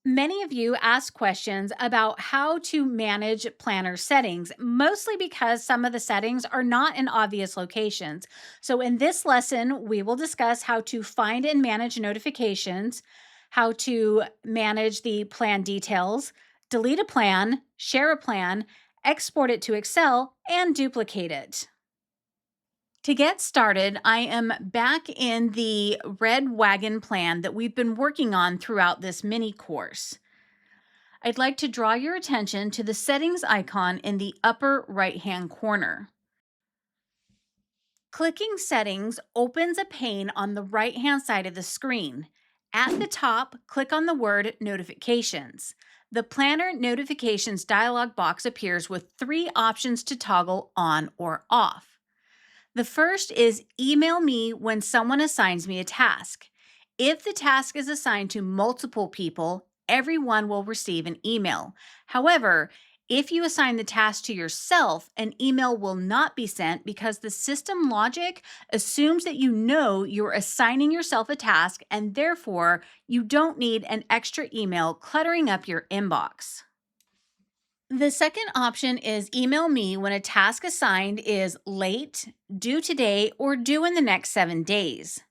Many of you ask questions about how to manage planner settings, mostly because some of the settings are not in obvious locations. So, in this lesson, we will discuss how to find and manage notifications, how to manage the plan details, delete a plan, share a plan, export it to Excel, and duplicate it. To get started, I am back in the red wagon plan that we've been working on throughout this mini course. I'd like to draw your attention to the settings icon in the upper right-hand corner. Clicking settings opens a pane on the right-hand side of the screen. At the top, click on the word notifications. The planner notifications dialog box appears with three options to toggle on or off. The first is email me when someone assigns me a task. If the task is assigned to multiple people, everyone will receive an email. However, if you assign the task to yourself, an email will not be sent because the system logic assumes that you know you're assigning yourself a task and therefore you don't need an extra email cluttering up your inbox. The second option is email me when a task assigned is late, due today, or due in the next 7 days.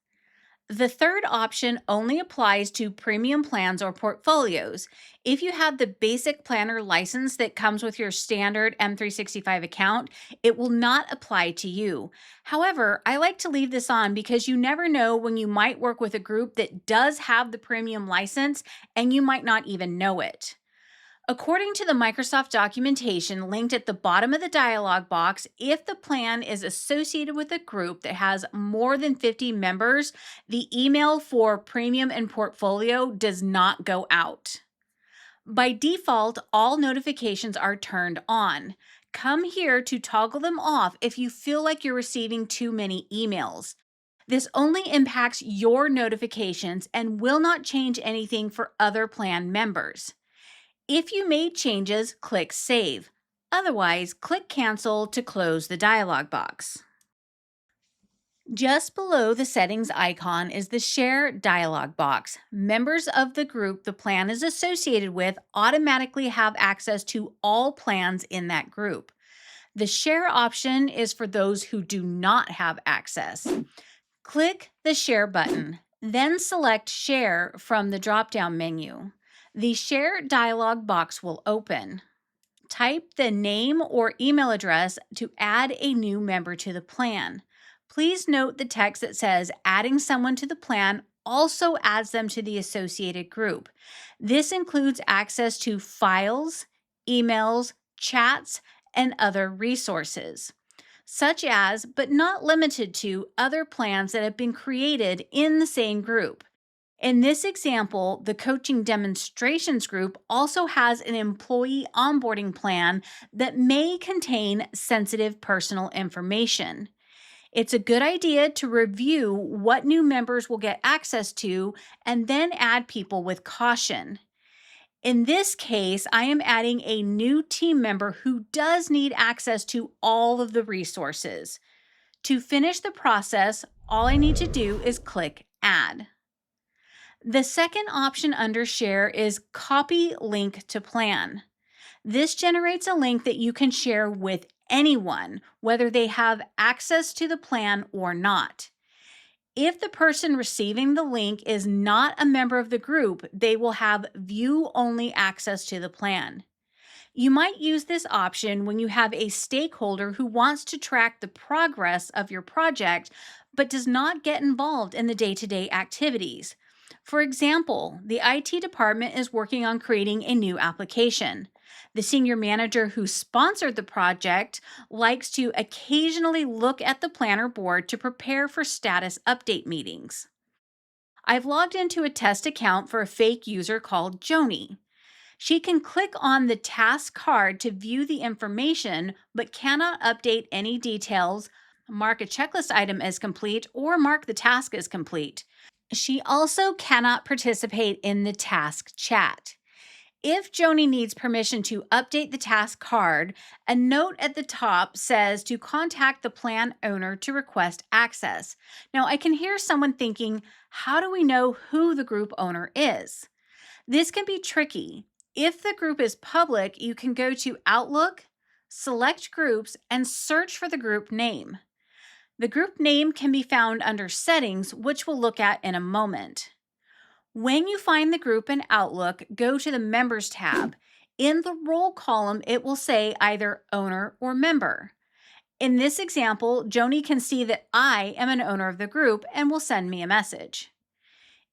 The third option only applies to premium plans or portfolios. If you have the basic planner license that comes with your standard M365 account, it will not apply to you. However, I like to leave this on because you never know when you might work with a group that does have the premium license and you might not even know it. According to the Microsoft documentation linked at the bottom of the dialog box, if the plan is associated with a group that has more than 50 members, the email for premium and portfolio does not go out. By default, all notifications are turned on. Come here to toggle them off if you feel like you're receiving too many emails. This only impacts your notifications and will not change anything for other plan members. If you made changes, click Save. Otherwise, click Cancel to close the dialog box. Just below the settings icon is the Share dialog box. Members of the group the plan is associated with automatically have access to all plans in that group. The Share option is for those who do not have access. Click the Share button, then select Share from the drop-down menu. The Share dialog box will open. Type the name or email address to add a new member to the plan. Please note the text that says adding someone to the plan also adds them to the associated group. This includes access to files, emails, chats, and other resources, such as, but not limited to, other plans that have been created in the same group. In this example, the coaching demonstrations group also has an employee onboarding plan that may contain sensitive personal information. It's a good idea to review what new members will get access to and then add people with caution. In this case, I am adding a new team member who does need access to all of the resources. To finish the process, all I need to do is click Add. The second option under Share is Copy Link to Plan. This generates a link that you can share with anyone, whether they have access to the plan or not. If the person receiving the link is not a member of the group, they will have view-only access to the plan. You might use this option when you have a stakeholder who wants to track the progress of your project but does not get involved in the day-to-day activities. For example, the IT department is working on creating a new application. The senior manager who sponsored the project likes to occasionally look at the planner board to prepare for status update meetings. I've logged into a test account for a fake user called Joni. She can click on the task card to view the information, but cannot update any details, mark a checklist item as complete, or mark the task as complete. She also cannot participate in the task chat. If Joni needs permission to update the task card, a note at the top says to contact the plan owner to request access. Now, I can hear someone thinking, how do we know who the group owner is? This can be tricky. If the group is public, you can go to Outlook, select Groups, and search for the group name. The group name can be found under Settings, which we'll look at in a moment. When you find the group in Outlook, go to the Members tab. In the Role column, it will say either Owner or Member. In this example, Joni can see that I am an owner of the group and will send me a message.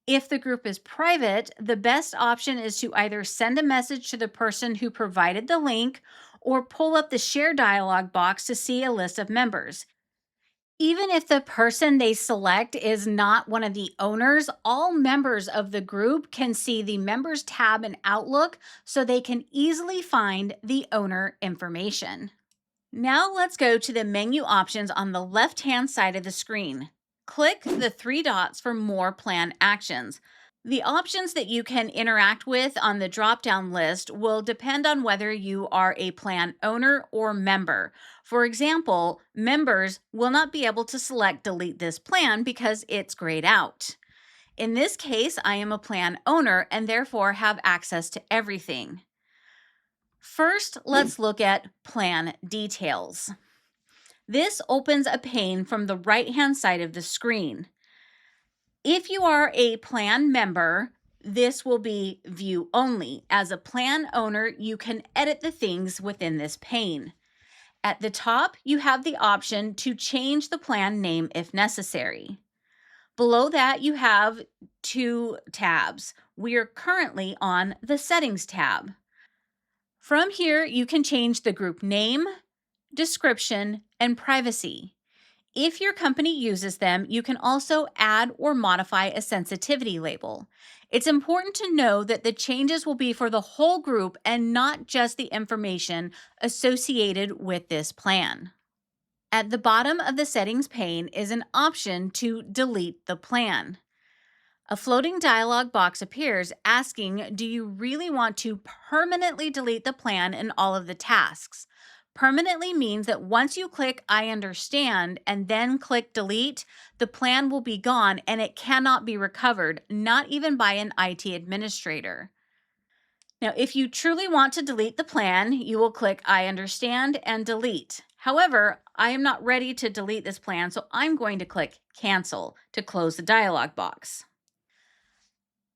If the group is private, the best option is to either send a message to the person who provided the link or pull up the Share dialog box to see a list of members. Even if the person they select is not one of the owners, all members of the group can see the Members tab in Outlook so they can easily find the owner information. Now let's go to the menu options on the left-hand side of the screen. Click the three dots for more plan actions. The options that you can interact with on the drop-down list will depend on whether you are a plan owner or member. For example, members will not be able to select delete this plan because it's grayed out. In this case, I am a plan owner and therefore have access to everything. First, let's look at plan details. This opens a pane from the right-hand side of the screen. If you are a plan member, this will be view only. As a plan owner, you can edit the things within this pane. At the top, you have the option to change the plan name if necessary. Below that, you have two tabs. We are currently on the Settings tab. From here, you can change the group name, description, and privacy. If your company uses them, you can also add or modify a sensitivity label. It's important to know that the changes will be for the whole group and not just the information associated with this plan. At the bottom of the settings pane is an option to delete the plan. A floating dialog box appears asking, do you really want to permanently delete the plan and all of the tasks? Permanently means that once you click I understand and then click delete, the plan will be gone and it cannot be recovered, not even by an IT administrator. Now, if you truly want to delete the plan, you will click I understand and delete. However, I am not ready to delete this plan, so I'm going to click cancel to close the dialog box.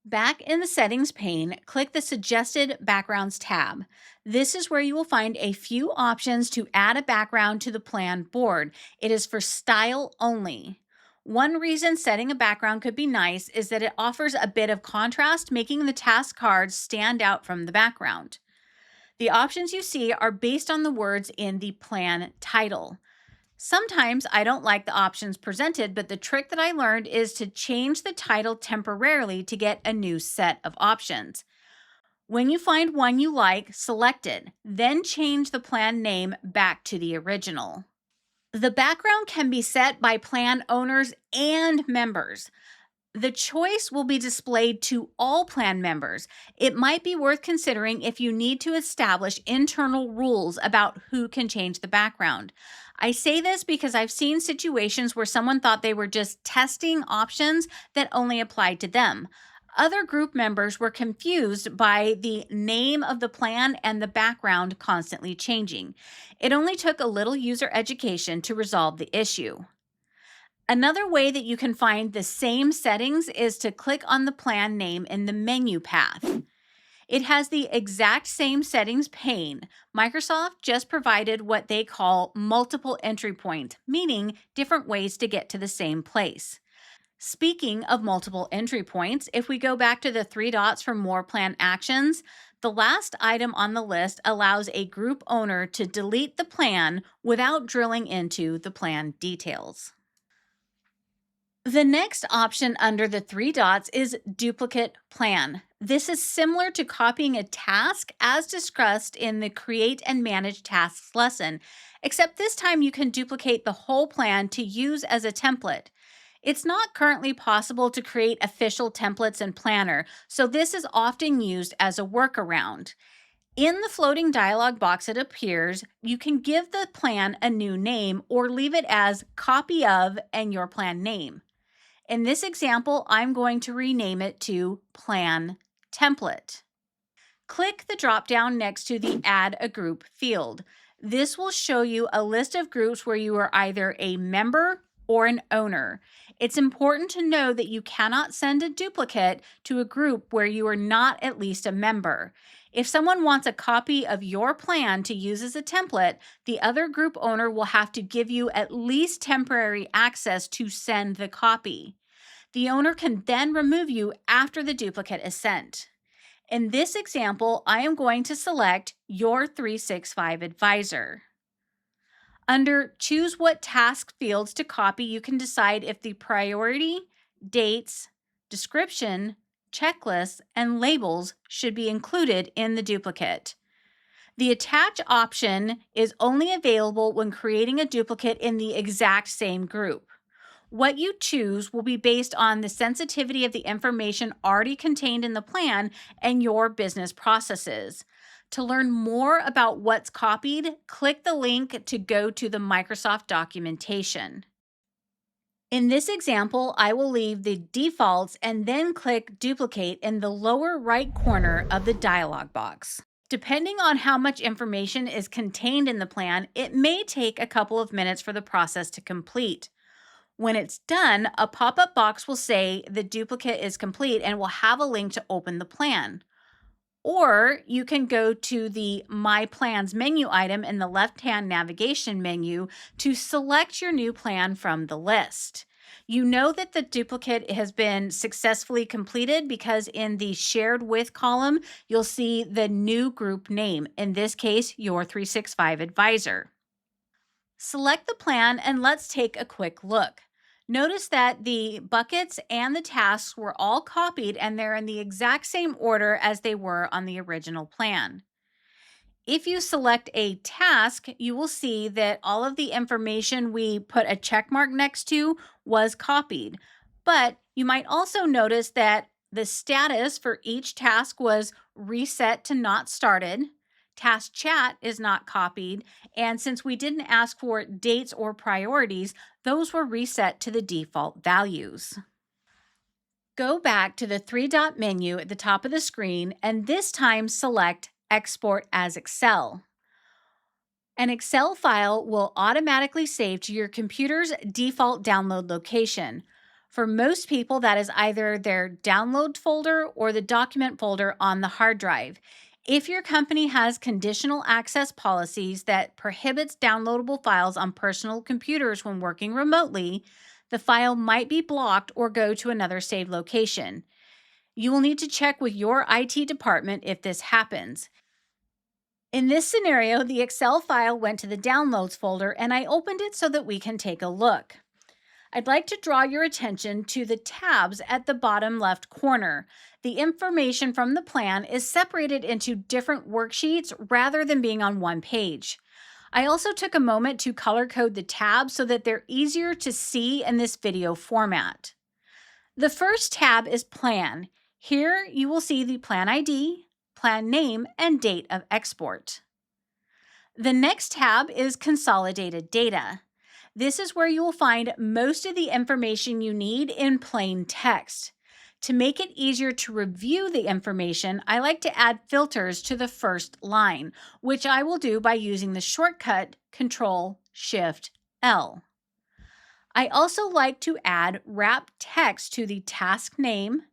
Back in the Settings pane, click the Suggested Backgrounds tab. This is where you will find a few options to add a background to the plan board. It is for style only. One reason setting a background could be nice is that it offers a bit of contrast, making the task cards stand out from the background. The options you see are based on the words in the plan title. Sometimes I don't like the options presented, but the trick that I learned is to change the title temporarily to get a new set of options. When you find one you like, select it, then change the plan name back to the original. The background can be set by plan owners and members. The choice will be displayed to all plan members. It might be worth considering if you need to establish internal rules about who can change the background. I say this because I've seen situations where someone thought they were just testing options that only applied to them. Other group members were confused by the name of the plan and the background constantly changing. It only took a little user education to resolve the issue. Another way that you can find the same settings is to click on the plan name in the menu path. It has the exact same settings pane. Microsoft just provided what they call multiple entry points, meaning different ways to get to the same place. Speaking of multiple entry points, if we go back to the three dots for more plan actions, the last item on the list allows a group owner to delete the plan without drilling into the plan details. The next option under the three dots is duplicate plan. This is similar to copying a task as discussed in the Create and Manage Tasks lesson, except this time you can duplicate the whole plan to use as a template. It's not currently possible to create official templates in Planner, so this is often used as a workaround. In the floating dialog box that appears, you can give the plan a new name or leave it as copy of and your plan name. In this example, I'm going to rename it to Plan Template. Click the drop-down next to the Add a Group field. This will show you a list of groups where you are either a member or an owner. It's important to know that you cannot send a duplicate to a group where you are not at least a member. If someone wants a copy of your plan to use as a template, the other group owner will have to give you at least temporary access to send the copy. The owner can then remove you after the duplicate is sent. In this example, I am going to select your 365 advisor. Under Choose What Task fields to copy, you can decide if the priority, dates, description, checklists, and labels should be included in the duplicate. The Attach option is only available when creating a duplicate in the exact same group. What you choose will be based on the sensitivity of the information already contained in the plan and your business processes. To learn more about what's copied, click the link to go to the Microsoft documentation. In this example, I will leave the defaults and then click Duplicate in the lower right corner of the dialog box. Depending on how much information is contained in the plan, it may take a couple of minutes for the process to complete. When it's done, a pop-up box will say the duplicate is complete and will have a link to open the plan. Or you can go to the My Plans menu item in the left-hand navigation menu to select your new plan from the list. You know that the duplicate has been successfully completed because in the Shared With column, you'll see the new group name, in this case, your 365 advisor. Select the plan and let's take a quick look. Notice that the buckets and the tasks were all copied and they're in the exact same order as they were on the original plan. If you select a task, you will see that all of the information we put a check mark next to was copied. But you might also notice that the status for each task was reset to not started. Task chat is not copied. And since we didn't ask for dates or priorities, those were reset to the default values. Go back to the three-dot menu at the top of the screen and this time select Export as Excel. An Excel file will automatically save to your computer's default download location. For most people, that is either their download folder or the document folder on the hard drive. If your company has conditional access policies that prohibits downloadable files on personal computers when working remotely, the file might be blocked or go to another saved location. You will need to check with your IT department if this happens. In this scenario, the Excel file went to the Downloads folder and I opened it so that we can take a look. I'd like to draw your attention to the tabs at the bottom left corner. The information from the plan is separated into different worksheets rather than being on one page. I also took a moment to color code the tabs so that they're easier to see in this video format. The first tab is Plan. Here you will see the plan ID, plan name, and date of export. The next tab is Consolidated Data. This is where you will find most of the information you need in plain text. To make it easier to review the information, I like to add filters to the first line, which I will do by using the shortcut Control-Shift-L. I also like to add wrap text to the task name,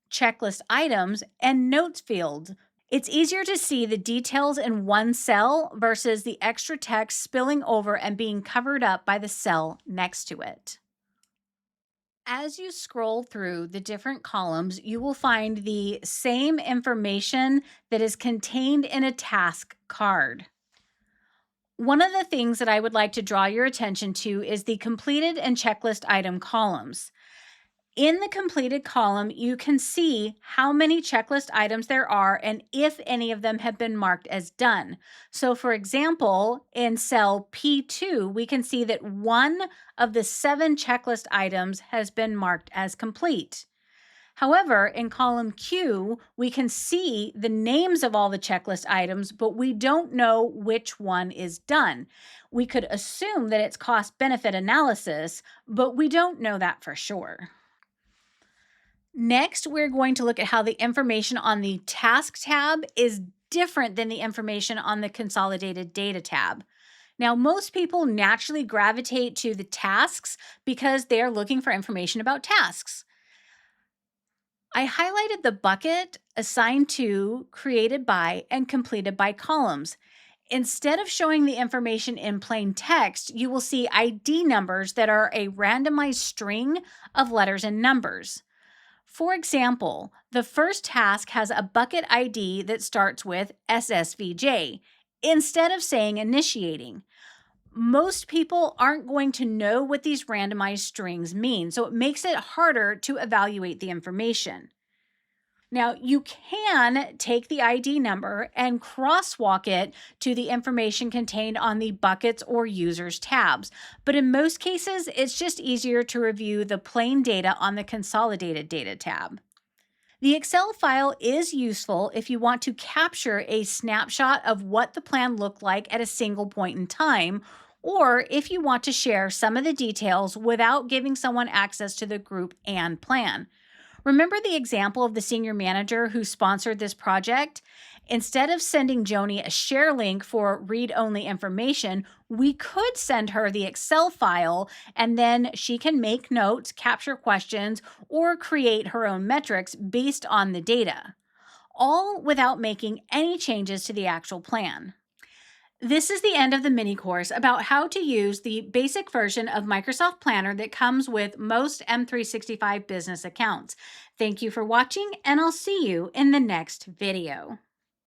checklist items, and notes field. It's easier to see the details in one cell versus the extra text spilling over and being covered up by the cell next to it. As you scroll through the different columns, you will find the same information that is contained in a task card. One of the things that I would like to draw your attention to is the completed and checklist item columns. In the completed column, you can see how many checklist items there are and if any of them have been marked as done. So for example, in cell P2, we can see that one of the 7 checklist items has been marked as complete. However, in column Q, we can see the names of all the checklist items, but we don't know which one is done. We could assume that it's cost-benefit analysis, but we don't know that for sure. Next, we're going to look at how the information on the Task tab is different than the information on the Consolidated Data tab. Now, most people naturally gravitate to the tasks because they are looking for information about tasks. I highlighted the bucket, assigned to, created by, and completed by columns. Instead of showing the information in plain text, you will see ID numbers that are a randomized string of letters and numbers. For example, the first task has a bucket ID that starts with SSVJ instead of saying initiating. Most people aren't going to know what these randomized strings mean, so it makes it harder to evaluate the information. Now, you can take the ID number and crosswalk it to the information contained on the Buckets or Users tabs, but in most cases, it's just easier to review the plain data on the Consolidated Data tab. The Excel file is useful if you want to capture a snapshot of what the plan looked like at a single point in time, or if you want to share some of the details without giving someone access to the group and plan. Remember the example of the senior manager who sponsored this project? Instead of sending Joni a share link for read only information, we could send her the Excel file and then she can make notes, capture questions, or create her own metrics based on the data, all without making any changes to the actual plan. This is the end of the mini course about how to use the basic version of Microsoft Planner that comes with most M365 business accounts. Thank you for watching, and I'll see you in the next video.